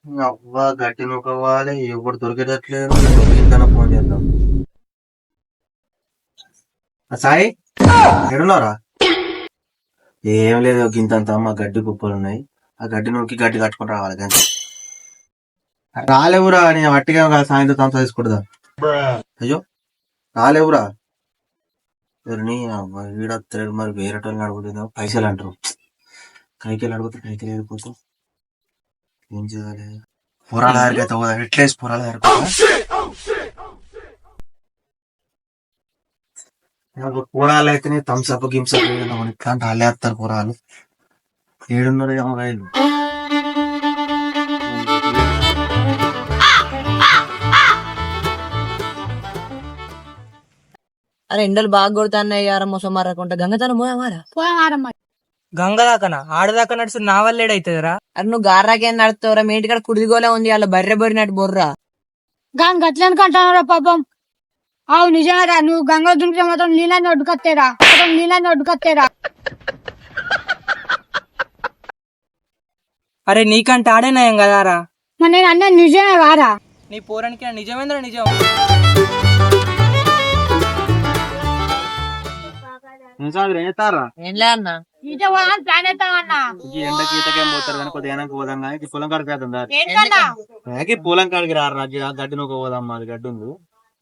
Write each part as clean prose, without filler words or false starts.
అవ్వ గట్టి నూకవ్వాలి ఎవరు దొరికేటట్లేరు ఇంకన్నా ఫోన్ చేద్దాం. సాయి ఎడున్నారా? ఏం లేదు గింతంత మా గడ్డి కుప్పలు ఉన్నాయి. ఆ గడ్డి నూకి గడ్డి కట్టుకుని రావాలి కానీ రాలేవురా. నేను వట్టిగా సాయంత్రం తంత తీసుకుంటుందా? అయ్యో రాలేవురా. నీ వీడత్తలేడు మరి వేరే వాళ్ళని అడుగుతుందా పైసలు అంటారు. కైకిలు అడుగుతారు కైకిలు వెళ్ళిపోతాం. ఏం చేయాలి? పొరాల దగ్గరికి అయితే పోదా ఎట్లేసి పొరాల దగ్గర కూరలు అయితేనే థమ్స్అప్ గిమ్సప్ ఇట్లాంటి వాళ్ళే వస్తారు కూరలు. ఏడున్నర రైలు అరే ఎండలు బాగా కొడుతున్నాయి యార మొసం మారకుంటా గంగతనం పోయామారా గంగ దాకనా ఆడదాకా నడుచు నా వల్ల ఏడైతుందిరా. అరే నువ్వు గారాకేం నడుస్తావురా? మీ ఇంటికాడ కుడిదిగోలే ఉంది అలా బర్రె బొరినట్టు బొర్రా. గాని గట్లనుకుంటున్నారా పాపం? అవు నిజమేరా, నువ్వు గంగ దుంకితే మాత్రం నీళ్ళని ఒడ్డుకొత్తేరా, నీళ్ళని ఒడ్డుకొత్తేరా. అరే నీకంటే ఆడే నయం కదారా. మరి నేను అన్న నిజమే వారా? నీ పోరానికి నిజమేంద్ర నిజం. ఏంలే అన్న ఈత పోదాం ప్లాన్ అవుతామన్నా. ఎండకి ఈతకేం పోతారు కానీ కొద్దిగా వెనక్కి పోదాం కానీ పొలం కాడికి వేద్దాం. ఏంటన్నా పొలం కాడికి రారా గడ్డి నూక పోదాం. మాది గడ్డి ఉంది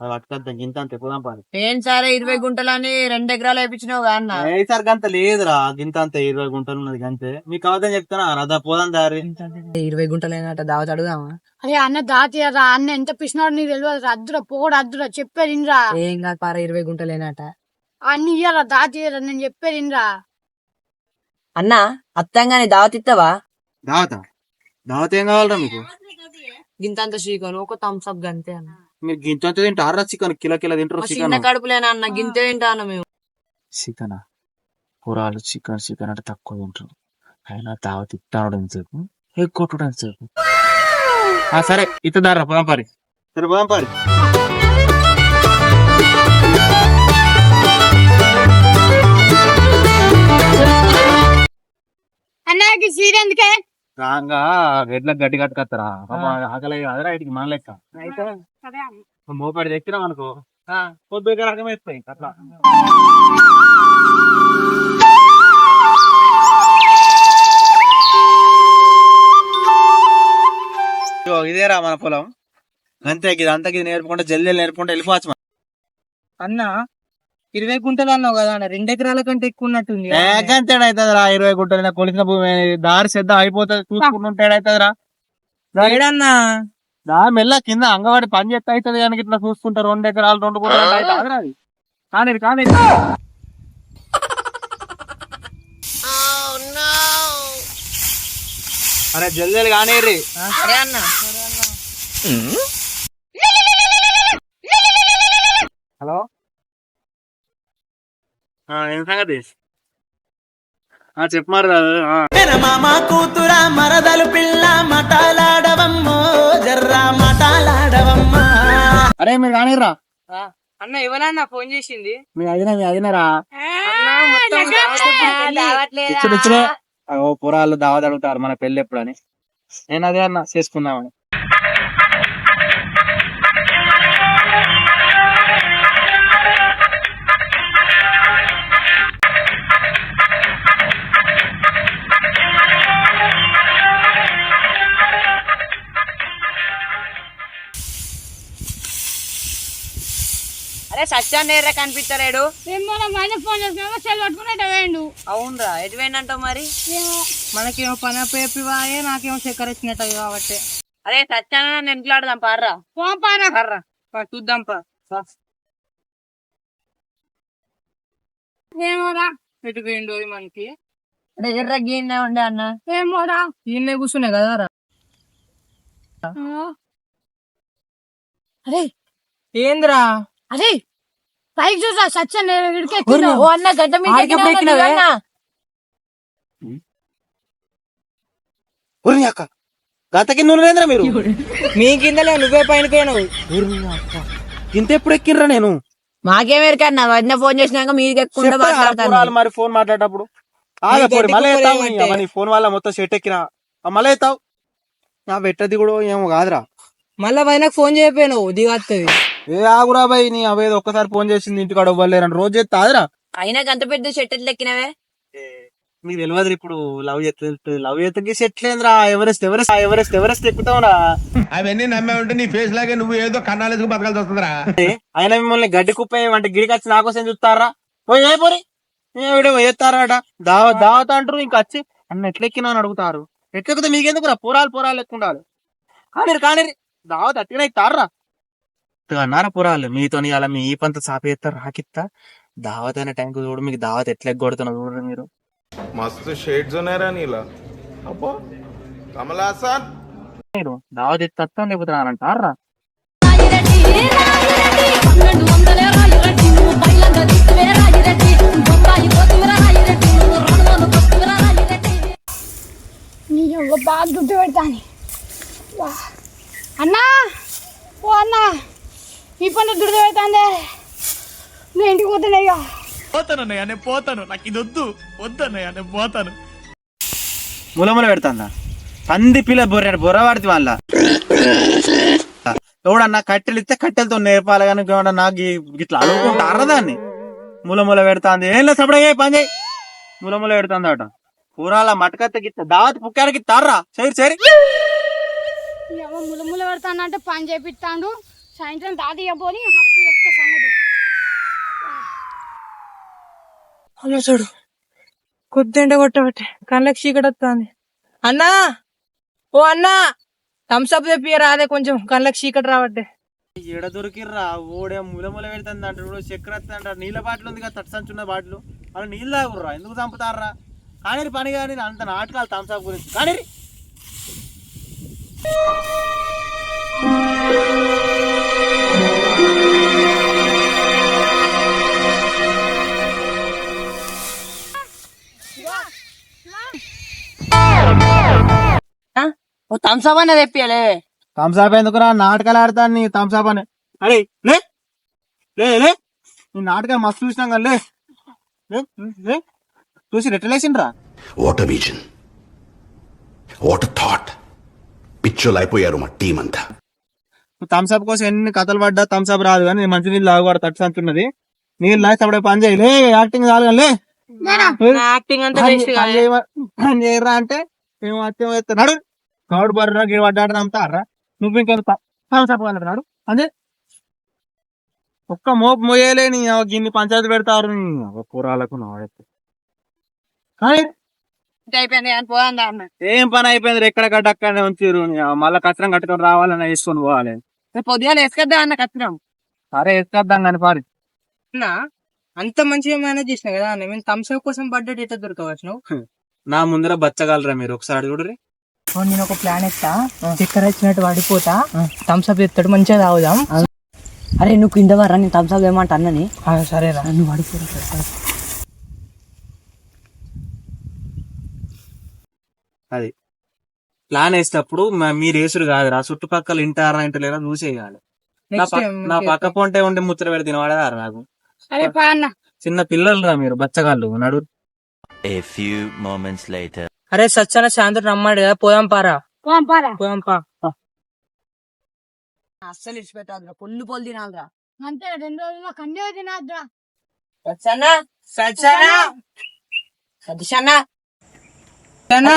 అది పట్టుకొద్దాం. గింత అంతే పోదాం పాలి. ఏం సరే 20 గుంటలని 2 ఎకరాలు వేయించినావు అన్న. ఏసారి గంత లేదురా గింత అంతే 20 గుంటలు ఉన్నది గంతే. మీకు అవద్దని చెప్తానా రదా పోదాం దారి. 20 గుంటలేనట దావత్ అడుగుదామా? అరే అన్న దాతిరా, అన్న ఎంత పిసినాడు నీకు తెలియదు. అద్దురా పోడు అద్దురా, చెప్పేది ఇన్రా. ఏం కాదు పార 20 గుంటలేనట. అన్ని ఇయ్యరా దాతిరా, నేను చెప్పేది ఇన్రా. అన్న అత్తంగాని దావత్ ఇస్తావా? దావత దావత ఏం కావాలరా మీకు? గింతంత చికెన్ ఒక థమ్స్అప్ గంతే అన్న. మీరు గింత అంత తింటారా? చికెన్ కిలో కిలో తింటారు. చిన్న చికెన్ కడుపులేనా అన్న గింతే తింటాను మేము. చికెన్ కూరలు చికెన్ చికెన్ అంటే తక్కువ తింటారు. అయినా దావత ఇస్తాడు ఎంతసేపు ఎక్కువ ఎంతసేపు. సరే ఇతదారా పోదాం పారి. సరే పోదాం పారి. అన్నకి సీడ్ ఎందుకే? రాగా ఎడ్లకు గడ్డి కట్టుకొస్తారా? ఆకలి అదరా ఇటుకి మన లెక్క మోపాడి తెచ్చినాం అనుకో పొద్దు రకం వేస్తాయి అట్లా. ఇదేరా మన పొలం. అంతే ఇది అంతా ఇది నేర్పుకుంటే జల్దీ నేర్పుకుంటే వెళ్ళిపోవచ్చు. అన్న 20 గుంటలు అన్నావు కదా అన్న, 2 ఎకరాల కంటే ఎక్కువ ఉన్నట్టుంది. ఏకంతేడా అవుతుందిరా? 20 గుంటలు కొలిసిన భూమి దారి సిద్ధం అయిపోతుంది. చూసుకుంటుంటాడు అవుతుందిరా. ఏడన్నా దారి మెల్ల కింద అంగవాడి పని చేస్తే అవుతుంది కానీ ఇట్లా చూసుకుంటారు 2 ఎకరాలు 2 గుంటలు అవుతుంది. అది కానీ కానీ అరే జల్దీ కానీ సరే అన్న. హలో ఏం సంగతి? చెప్పమారు. మామ కూతురా మరదలు పిల్ల మటాలాడవమ్మో జర్రా మటాలాడవమ్మా. అరే మీరు కానీరా అన్న ఎవరన్నా ఫోన్ చేసింది? మీ అదినరా పురాలు దావత్ అడుగుతారు మన పెళ్ళి ఎప్పుడని. నేను అదే అన్న చేసుకుందామని. అరే సత్యాన్ని నేరే కనిపిస్తలేడు. ఫోన్ చేసిన సెల్ పట్టుకునే వేయండు. అవునరా ఎటు పోయిందంటావు మరి? మనకేమో పని పేపివాయే, నాకేమో చక్కెర వచ్చినట్టు కాబట్టి. అరే సత్యాన్ని నన్ను ఇంట్లో ఆడదాం పార్రా. పర్రా చూద్దాం పా. ఏమోరా ఎటు పోయిండు మనకి? అరే ఎర్ర గీనే ఉండే అన్న. ఏమోరా ఈయనే కూర్చున్నాయి కదా రా. అరే ఏంద్రా? అరే పైకి చూసా సత్యం ఓ అన్న గడ్డ మీద ఎక్కినావే? అక్క గత కింద ఉన్నదేంద్రా మీరు? మీ కిందలే నువ్వే పైన పోయినావు. ఇంత ఎప్పుడు ఎక్కినరా? నేను మాకేమేరికన్నా వదిన ఫోన్ చేసినాక మీది ఎక్కువ మాట్లాడతాను. మరి ఫోన్ మాట్లాడేటప్పుడు మళ్ళీ ఎత్తావు. నీ ఫోన్ వల్ల మొత్తం సెట్ ఎక్కినా మళ్ళీ ఎత్తావు. నా పెట్టది కూడా ఏమో కాదురా. మళ్ళా పైనకు ఫోన్ చేయపోయినావు దిగత్తది. ఏ ఆగురా బాయ్, నీ అవేదో ఒక్కసారి ఫోన్ చేసింది ఇంటికాడ ఇవ్వలేరని రోజు చేస్తా ఆదిరా. అయినా గంత పెద్ద షెట్ ఎక్కినవే. మీకు తెలియదు ఇప్పుడు లవ్ చేతకి సెటిల్ ఏంద్రా. ఎవరెస్ట్ ఎక్కుతావురా. అవన్నీ నమ్మే ఉంటే నీ ఫేస్ లాగే నువ్వు ఏదో కన్నాలేసుకు బతకాల్సి వస్తుందిరా. అయినా మిమ్మల్ని గడ్డి కుప్ప అంటే గిడికి వచ్చి నాకోసం చూస్తారా? పోయి ఏ పోరి చేస్తారట. దావత్ అంటారు, ఇంకా వచ్చి అన్న ఎట్లెక్కినా అని అడుగుతారు. ఎట్లెక్కితే మీకెందుకురా? పోరాలు ఎక్కుండాలి. కానీ దావత్ అట్టిన ఇస్తారా అన్నారా పోరాలు? మీతో అలా మీ ఈ పంత సాపేస్తారు రాకిత్తా. దావత్ అయిన టైంకి చూడు, మీకు దావత్ ఎట్లా ఎగ్గొడుతున్నా చూడండి మీరు. मस्त शेड्स ఉన్నాయరా నీలా. అబ్బో కమల్ హాసన్ మీరు దావత్ ఎత్తాం లేకపోతే అంటారా? నీ బాగా గుర్తు పెడతాను. అన్నా ఓ అన్నా, ఈ పంట దుడ్డు పెడతాందే. నేను ఇంటికి పోతున్నాయ్యా. పోతానన్నయ్య నేను పోతాను, నాకు ఇది వద్దన్నయ్య నేను పోతాను. ములముల పెడతాందా? పంది పిల్ల బొర్ర పడితే వాళ్ళ ఎవడన్నా కట్టెలు ఇస్తే కట్టెలతో నేర్పాలి. కానీ నాకు ఇట్లా అడుగుకుంటారా దాన్ని? ములముల పెడతాంది. ఏం లేదు సపడే పని చేయి. ములముల పెడతాంది అట. కూరాల మటకత్త గిత్త దావత్ పుక్కానికి తారా సరి ముల పెడతానంటే పని చేపిస్తాడు. సాయంత్రం దాది ఇవ్వబోని అప్పు చెప్తా సంగతి. అలా చూడు కొద్దింటే కొట్టబట్టే కళ్ళకి చీకటి వస్తుంది. అన్నా ఓ అన్నా, థమ్స్అప్ తెప్పియరా అదే కొంచెం కళ్ళకి చీకటి రావట్టే. ఎడ దొరికిర్రా ఓడే ములముల పెడతాంది అంటారు. చక్కెర అంటారు. నీళ్ళ బాటిల్ ఉంది కదా, తట్టుసంచున్న బాటిల్, అలా నీళ్ళు తాగుర్రా. ఎందుకు చంపుతారా? కానీ పని కానీ అంత నాటకాలు థమ్స్అప్ గురించి కానీ. ఓ థమ్స్అప్ అనే తెప్పియలే. థమ్స్అప్ ఎందుకురా? నాటకాలు ఆడతాను నీ థమ్స్అప్ అని. అరే లే లే లే, నీ నాటకాలు మస్తు చూసినాం కానీ లే చూసి రెట్టలేసిండ్రా. What vision, what thought. పిచ్చోలు అయిపోయారు మా టీం అంతా. థమ్స్అప్ కోసం ఎన్ని కథలు పడ్డా థమ్స్అప్ రాదు. కానీ మంచి నీళ్ళు తాగుబడి తట్టు అంటున్నది. నీళ్ళు లాస్ట్ అప్పుడే పని చేయలే. యాక్టింగ్ చాలు కానీ యాక్టింగ్ అంతా పని చేయరా అంటే ఏమో నడు గౌడు బర్రా గిడి పడ్డాడు నమ్ముతారా? నువ్వు ఇంకా థమ్స్అప్ అన్నాడు అదే ఒక్క మోపు మోయలే. నీ గిన్ని పంచాయతీ పెడతారు కూరాలకు నాడైతే. కానీ ఏం పని అయిపోయింది? ఎక్కడ అక్కడనే ఉంచారు. మళ్ళా కచ్చరం కట్టుకొని రావాలని వేసుకొని పోవాలి. పొద్దుగాల వేసుకొద్దా అన్న కచ్చినాం. సరే వేసుకొద్దాం కానీ పారి. అంత మంచిగా మేనేజ్ చేసిన కదా అన్న. మేము థమ్స్అప్ కోసం బడ్జెట్ ఎట్లా దొరకవచ్చు? నా ముందర బచ్చగలరా మీరు? ఒకసారి చూడరి. నేను ఒక ప్లాన్ ఇస్తా. చక్కెర వచ్చినట్టు పడిపోతా, థమ్స్అప్ ఎత్తాడు, మంచిగా తాగుదాం. అరే నువ్వు కింద వరా, నేను థమ్స్అప్ ఏమంట అన్నని. సరేరా నువ్వు పడిపోరా. అది ప్లాన్ వేసేటప్పుడు మీరు వేసుడు కాదురా, చుట్టుపక్కల ఇంటారా ఇంటలేరా చూసేయాలి. నా పక్క పొంటే ఉంటే ముచ్చట పెడితే తినవాడదారా నాకు? అరే పా అన్న, చిన్న పిల్లలు రా మీరు, బచ్చగాళ్ళు నడు. అరే సచ్చన సాయంత్రం రమ్మాడు కదా, పోదాం పారా. పోదాం పా. అస్సలు ఇచ్చిపెట్టాదురా, పొల్లు పొల్లు తినాలిరా. అంతే 2 రోజుల్లో కండే తినాద్రా.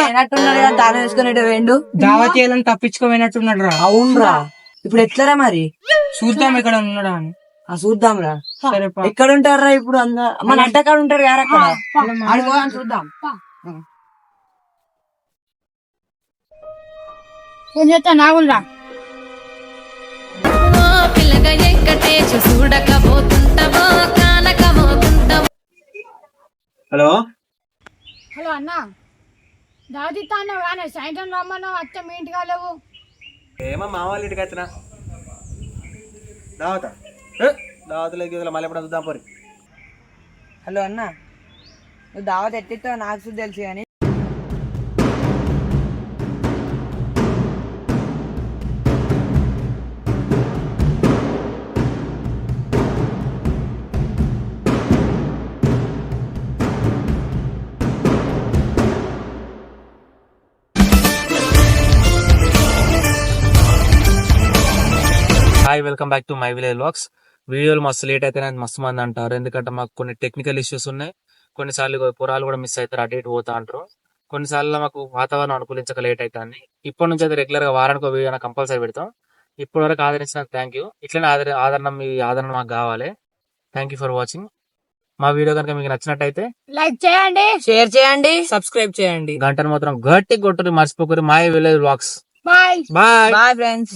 ఏనట్టున్నాడు కదా, తాను వేసుకుని వేండు దావతీయాలని తప్పించుకోపోయినట్టున్నాడు రా. అవునరా, ఇప్పుడు ఎట్లరా మరి? చూద్దాం ఇక్కడ ఉన్నాడా అని. చూద్దాం రా. సరే పా. ఎక్కడ ఉంటారా ఇప్పుడు? మన అడ్డకాడు ఉంటారు కదా అక్కడ, ఆడిపోదాం చూద్దాం. ఏం చేస్తా నాగులరా. హలో హలో అన్న, దావతిస్తా అన్నావు కానీ సాయంత్రం రమ్మన్నావు. అత్త మీ ఇంటికి లేవు. ఏమో మా వాళ్ళ ఇంటికి వచ్చిన దావత దావతలోకి మళ్ళీ ఎప్పుడు చూద్దాం పోరి. హలో అన్న, నువ్వు దావత్ ఎట్టిస్తావు నాకు తెలుసు కానీ hi welcome back to my village vlogs. వీడియోలు మస్తు లేట్ అయితే మస్తు మంది అంటారు, ఎందుకంటే మాకు కొన్ని టెక్నికల్ ఇష్యూస్ ఉన్నాయి. కొన్నిసార్లు పురాలు కూడా మిస్ అవుతారు, అటు ఇటు పోతా అంటారు. కొన్నిసార్లు మాకు వాతావరణం అనుకూలించక లేట్ అవుతుంది. ఇప్పటి నుంచి అయితే రెగ్యులర్ గా వారానికి వీడియో కంపల్సరీ పెడతాం. ఇప్పటి వరకు ఆదరించినందుకు థ్యాంక్ యూ. ఇట్లనే ఆదరణ మీ ఆదరణ మాకు కావాలి. Thank you for watching. మా వీడియో కనుక మీకు నచ్చినట్టయితే లైక్ చేయండి, షేర్ చేయండి. సబ్స్క్రైబ్ చేయండి. గంటను మాత్రం గట్టి కొట్టుని మర్చిపోకరి my village vlogs. Bye. Bye. Bye friends.